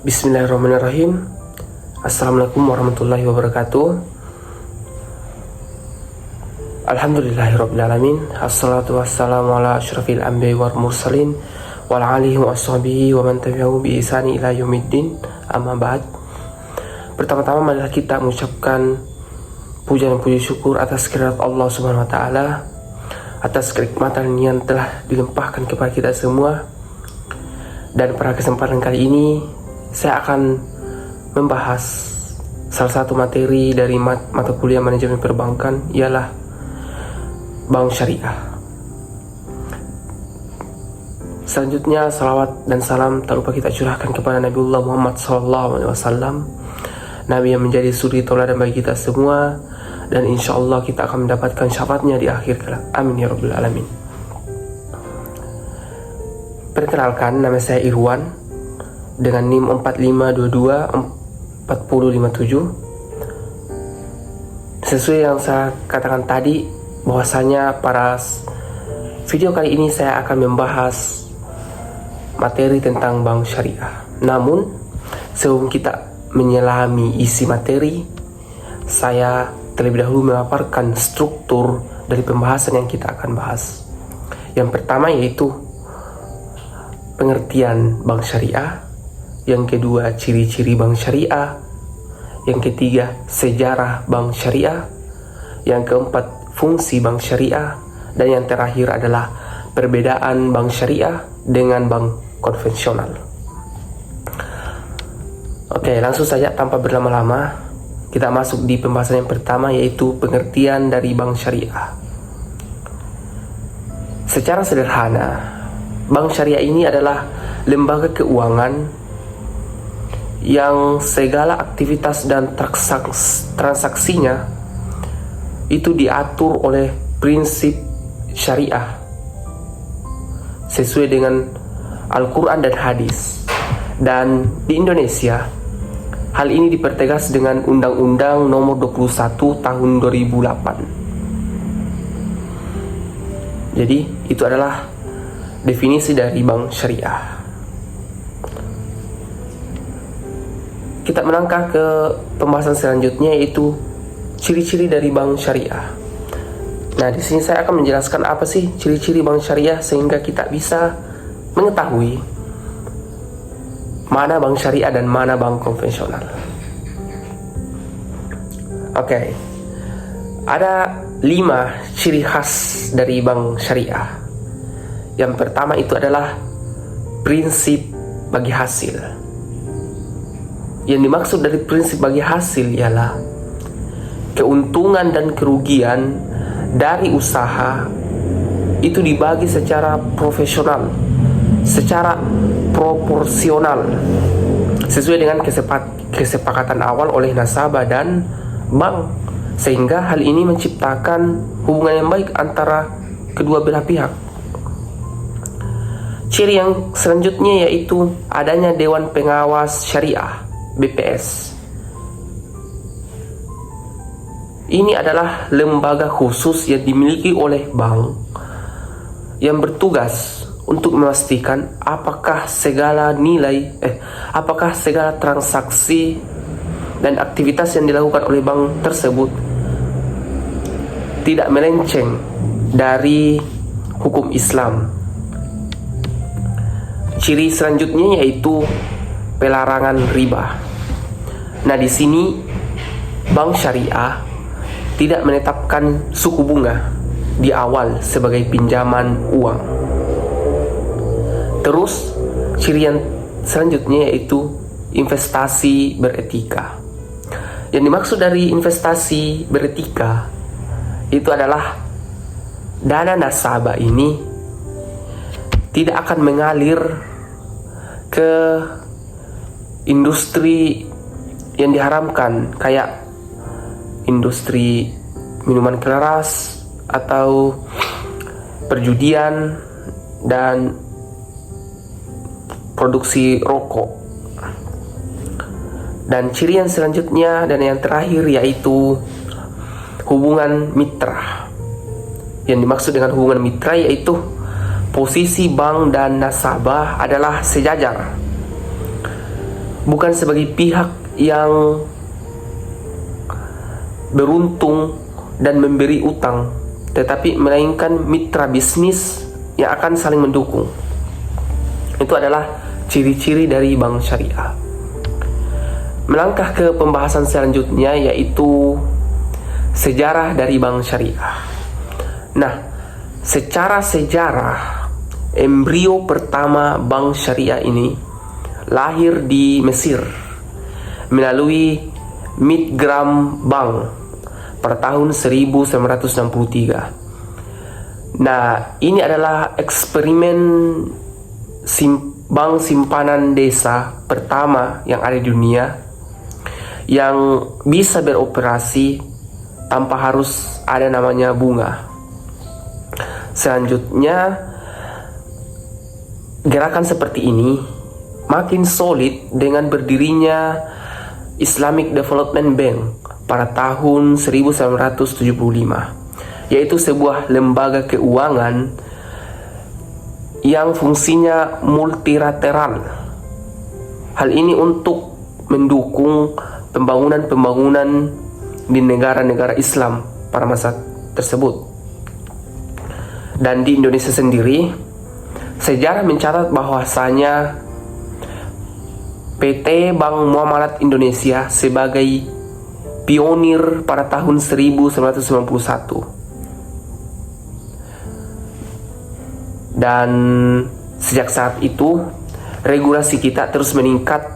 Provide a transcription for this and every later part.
Bismillahirrahmanirrahim. Assalamualaikum warahmatullahi wabarakatuh. Alhamdulillahirrabbilalamin. Assalatu wassalamu ala asyrafil anbiya'i wal mursalin wa ala alihi wa ashabihi wa man tabi'ahu bi ihsani ila yaumiddin. Amma ba'd. Pertama-tama marilah kita mengucapkan puja dan puji syukur atas kehadirat Allah Subhanahu wa taala, atas kenikmatan yang telah dilimpahkan kepada kita semua. Dan pada kesempatan kali ini saya akan membahas salah satu materi dari mata kuliah manajemen perbankan, ialah bank syariah. Selanjutnya salawat dan salam tak lupa kita curahkan kepada Nabiullah Muhammad SAW, Nabi yang menjadi suri tauladan bagi kita semua, dan insya Allah kita akan mendapatkan syafaatnya di akhir kelak. Amin ya rabbal alamin. Perkenalkan, nama saya Irwan dengan NIM 45224057. Sesuai yang saya katakan tadi, bahwasanya pada video kali ini saya akan membahas materi tentang bank syariah. Namun sebelum kita menyelami isi materi, saya terlebih dahulu memaparkan struktur dari pembahasan yang kita akan bahas. Yang pertama yaitu pengertian bank syariah, yang kedua ciri-ciri bank syariah, yang ketiga sejarah bank syariah, yang keempat fungsi bank syariah, dan yang terakhir adalah perbedaan bank syariah dengan bank konvensional. Oke, langsung saja tanpa berlama-lama kita masuk di pembahasan yang pertama, yaitu pengertian dari bank syariah. Secara sederhana, bank syariah ini adalah lembaga keuangan yang segala aktivitas dan transaksinya itu diatur oleh prinsip syariah sesuai dengan Al-Quran dan hadis. Dan di Indonesia hal ini dipertegas dengan Undang-Undang Nomor 21 Tahun 2008. Jadi itu adalah definisi dari bank syariah. Kita melangkah ke pembahasan selanjutnya, yaitu ciri-ciri dari bank syariah. Nah, di sini saya akan menjelaskan apa sih ciri-ciri bank syariah sehingga kita bisa mengetahui mana bank syariah dan mana bank konvensional. Oke. Ada 5 ciri khas dari bank syariah. Yang pertama itu adalah prinsip bagi hasil. Yang dimaksud dari prinsip bagi hasil ialah keuntungan dan kerugian dari usaha itu dibagi secara profesional, secara proporsional, sesuai dengan kesepakatan awal oleh nasabah dan bank, sehingga hal ini menciptakan hubungan yang baik antara kedua belah pihak. Ciri yang selanjutnya yaitu adanya Dewan Pengawas Syariah, BPS. Ini adalah lembaga khusus yang dimiliki oleh bank yang bertugas untuk memastikan apakah segala transaksi dan aktivitas yang dilakukan oleh bank tersebut tidak melenceng dari hukum Islam. Ciri selanjutnya yaitu pelarangan riba. Nah, di sini bank syariah tidak menetapkan suku bunga di awal sebagai pinjaman uang. Terus, ciri yang selanjutnya yaitu investasi beretika. Yang dimaksud dari investasi beretika itu adalah dana nasabah ini tidak akan mengalir ke industri yang diharamkan, kayak industri minuman keras atau perjudian dan produksi rokok. Dan ciri yang selanjutnya dan yang terakhir yaitu hubungan mitra. Yang dimaksud dengan hubungan mitra yaitu posisi bank dan nasabah adalah sejajar. bukan sebagai pihak yang beruntung dan memberi utang, tetapi melainkan mitra bisnis yang akan saling mendukung. Itu adalah ciri-ciri dari bank syariah. Melangkah ke pembahasan selanjutnya, yaitu sejarah dari bank syariah. Nah, secara sejarah, embrio pertama bank syariah ini lahir di Mesir melalui Midgram Bank pada tahun 1963. Nah, ini adalah eksperimen bank simpanan desa pertama yang ada di dunia yang bisa beroperasi tanpa harus ada namanya bunga. Selanjutnya, gerakan seperti ini makin solid dengan berdirinya Islamic Development Bank pada tahun 1975, yaitu sebuah lembaga keuangan yang fungsinya multilateral. Hal ini untuk mendukung pembangunan di negara-negara Islam pada masa tersebut. Dan di Indonesia sendiri, sejarah mencatat bahwasanya PT Bank Muamalat Indonesia sebagai pionir pada tahun 1991. Dan sejak saat itu, regulasi kita terus meningkat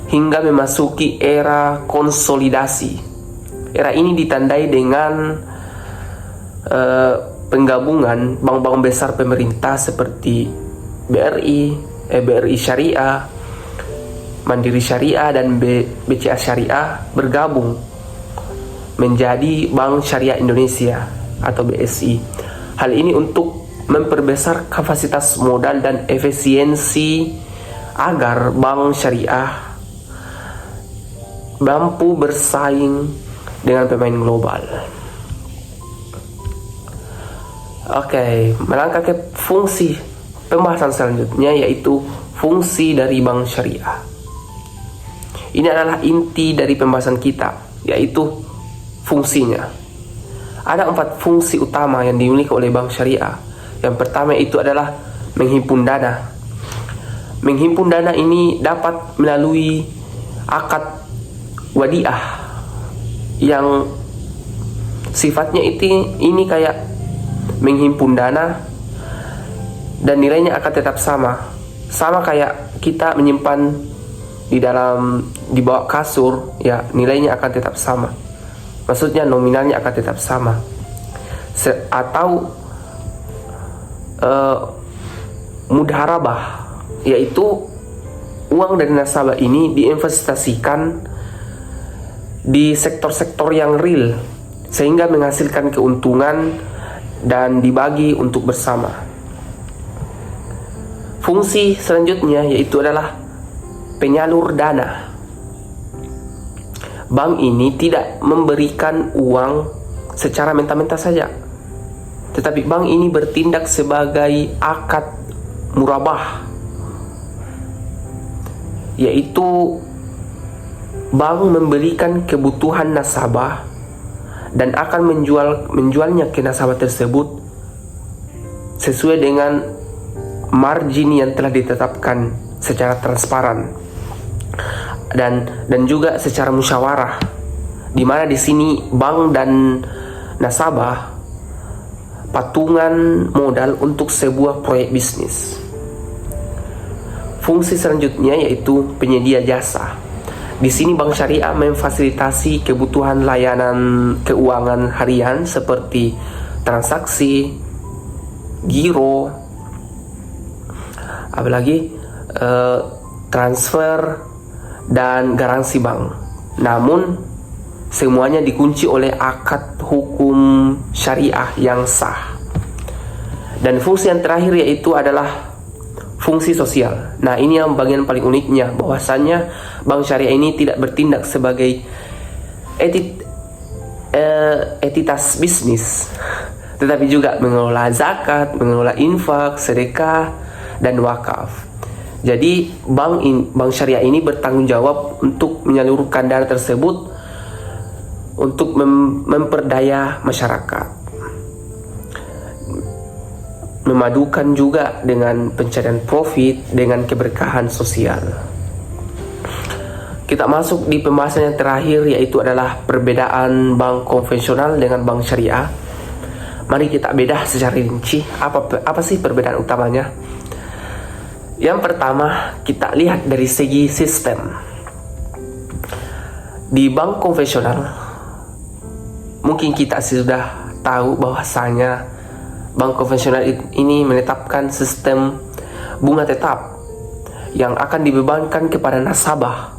hingga memasuki era konsolidasi. Era ini ditandai dengan penggabungan bank-bank besar pemerintah seperti BRI Syariah, Mandiri Syariah, dan BCA Syariah bergabung menjadi Bank Syariah Indonesia atau BSI. Hal ini untuk memperbesar kapasitas modal dan efisiensi agar bank syariah mampu bersaing dengan pemain global. Oke, melangkah ke fungsi pembahasan selanjutnya, yaitu fungsi dari bank syariah. Ini adalah inti dari pembahasan kita, yaitu fungsinya. Ada 4 fungsi utama yang dimiliki oleh bank syariah. Yang pertama itu adalah menghimpun dana. Menghimpun dana ini dapat melalui akad wadiah yang sifatnya ini kayak menghimpun dana dan nilainya akan tetap sama kayak kita menyimpan di bawah kasur, ya, nilainya akan tetap sama. Maksudnya nominalnya akan tetap sama. Atau mudharabah, yaitu uang dari nasabah ini diinvestasikan di sektor-sektor yang real sehingga menghasilkan keuntungan dan dibagi untuk bersama. Fungsi selanjutnya yaitu adalah penyalur dana. Bank ini tidak memberikan uang secara mentah-mentah saja, tetapi bank ini bertindak sebagai akad murabah, yaitu bank membelikan kebutuhan nasabah dan akan menjualnya ke nasabah tersebut sesuai dengan margin yang telah ditetapkan secara transparan dan juga secara musyawarah, di mana di sini bank dan nasabah patungan modal untuk sebuah proyek bisnis. Fungsi selanjutnya yaitu penyedia jasa. Di sini bank syariah memfasilitasi kebutuhan layanan keuangan harian seperti transaksi, giro, apalagi transfer dan garansi bank. Namun semuanya dikunci oleh akad hukum syariah yang sah. Dan fungsi yang terakhir yaitu adalah fungsi sosial. Nah, ini yang bagian paling uniknya, bahwasannya bank syariah ini tidak bertindak sebagai entitas bisnis, tetapi juga mengelola zakat, mengelola infak, sedekah, dan wakaf. Jadi bank syariah ini bertanggung jawab untuk menyalurkan dana tersebut untuk memperdaya masyarakat, memadukan juga dengan pencarian profit dengan keberkahan sosial. Kita masuk di pembahasan yang terakhir, yaitu adalah perbedaan bank konvensional dengan bank syariah. Mari kita bedah secara rinci apa sih perbedaan utamanya. Yang pertama, kita lihat dari segi sistem. Di bank konvensional, mungkin kita sudah tahu bahwasanya bank konvensional ini menetapkan sistem bunga tetap yang akan dibebankan kepada nasabah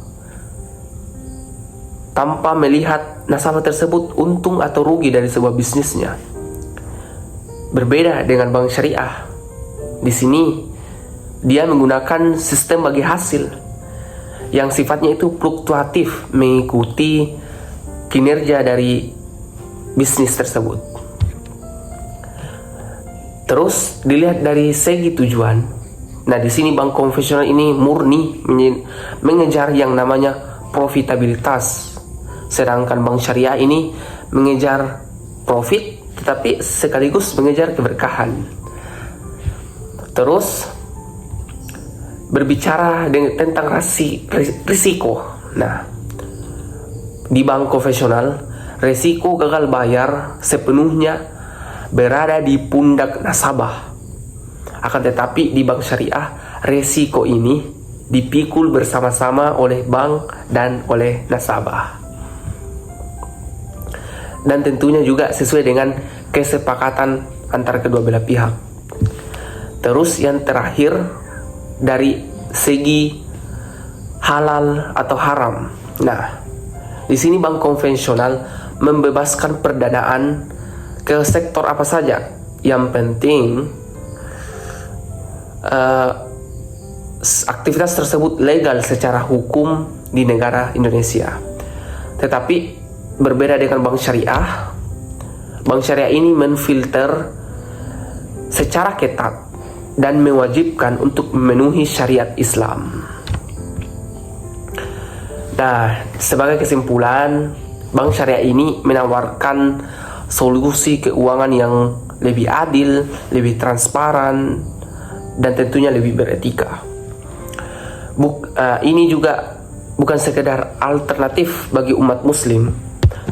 tanpa melihat nasabah tersebut untung atau rugi dari sebuah bisnisnya. Berbeda dengan bank syariah. Di sini dia menggunakan sistem bagi hasil yang sifatnya itu fluktuatif, mengikuti kinerja dari bisnis tersebut. Terus dilihat dari segi tujuan. Nah, di sini bank konvensional ini murni mengejar yang namanya profitabilitas, sedangkan bank syariah ini mengejar profit tetapi sekaligus mengejar keberkahan. Terus berbicara tentang risiko. Nah, di bank konvensional, risiko gagal bayar sepenuhnya berada di pundak nasabah. Akan tetapi di bank syariah, risiko ini dipikul bersama-sama oleh bank dan oleh nasabah. Dan tentunya juga sesuai dengan kesepakatan antara kedua belah pihak. Terus yang terakhir, dari segi halal atau haram. Nah, di sini bank konvensional membebaskan perdanaan ke sektor apa saja. Yang penting aktivitas tersebut legal secara hukum di negara Indonesia. Tetapi berbeda dengan bank syariah, bank syariah ini menfilter secara ketat dan mewajibkan untuk memenuhi syariat Islam. Nah, sebagai kesimpulan, bank syariah ini menawarkan solusi keuangan yang lebih adil, lebih transparan, dan tentunya lebih beretika. Ini juga bukan sekedar alternatif bagi umat muslim,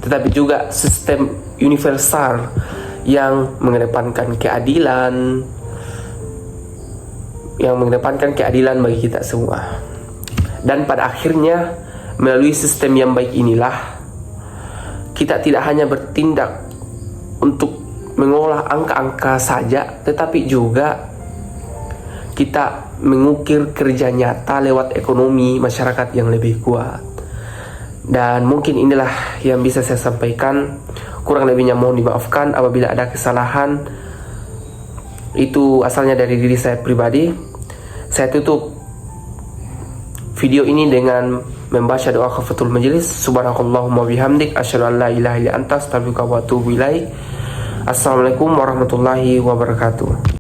tetapi juga sistem universal yang mengedepankan keadilan, bagi kita semua. Dan pada akhirnya, melalui sistem yang baik inilah, kita tidak hanya bertindak untuk mengolah angka-angka saja, tetapi juga kita mengukir kerja nyata lewat ekonomi masyarakat yang lebih kuat. Dan mungkin inilah yang bisa saya sampaikan. Kurang lebihnya mohon dimaafkan apabila ada kesalahan. Itu asalnya dari diri saya pribadi. Saya tutup video ini dengan membaca doa kafatul majelis. Subhanakallahumma bihamdik, asyhadu an la ilaha illa anta, astaghfiruka wa atubu ilaik. Assalamualaikum warahmatullahi wabarakatuh.